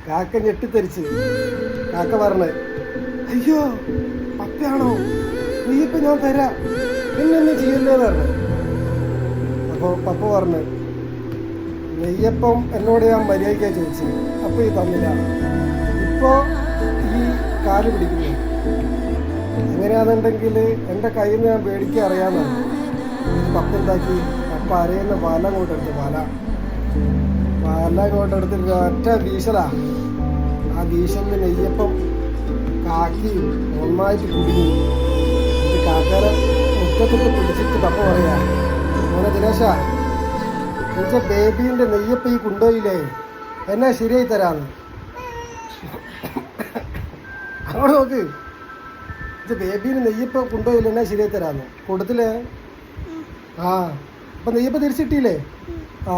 കാക്ക ഞെട്ടിത്തെരിച്ച് കാക്ക പറഞ്ഞ് അയ്യോ പപ്പയാണോ നെയ്യപ്പം ഞാൻ തരാം പിന്നൊന്നും ചെയ്യല്ലേന്ന് പറഞ്ഞു. അപ്പോൾ പപ്പ പറഞ്ഞു നെയ്യപ്പം എന്നോട് ഞാൻ മര്യാദയ്ക്കാണ് ചോദിച്ചത്, അപ്പോൾ ഈ തന്നില്ല, ഇപ്പോൾ ഈ കാല് പിടിക്കുന്നു. അങ്ങനെയാണെന്നുണ്ടെങ്കിൽ എൻ്റെ കയ്യിൽ നിന്ന് ഞാൻ പേടിക്കാൻ അറിയാമെന്നാണ്. പപ്പ എന്താക്കി, പപ്പ അരയുന്ന വല അങ്ങോട്ടെടുത്ത് വല അങ്ങോട്ടെടുത്തിട്ട് ഒറ്റ വീശലാ. ആ വീശലിന് നെയ്യപ്പം കാക്കി നന്നായിട്ട് കുടുങ്ങി. ഇത് കാക്കാരെ മുറ്റത്തിട്ട് പിടിച്ചിട്ട് പപ്പ പറയാ, മോനെ ദിനേശാ എന്നുവെച്ചാൽ ബേബീൻ്റെ നെയ്യപ്പം ഈ കൊണ്ടുപോയില്ലേ, എന്നാ ശരിയായി തരാന്ന്. അങ്ങോട്ട് നോക്ക്, ഇത് ബേബീന് നെയ്യപ്പം കൊണ്ടുപോയില്ലേ, എന്നാ ശരിയായി തരാന്ന്. കൊടുത്തില്ലേ? ആ അപ്പം നെയ്യപ്പം തിരിച്ചിട്ടില്ലേ? ആ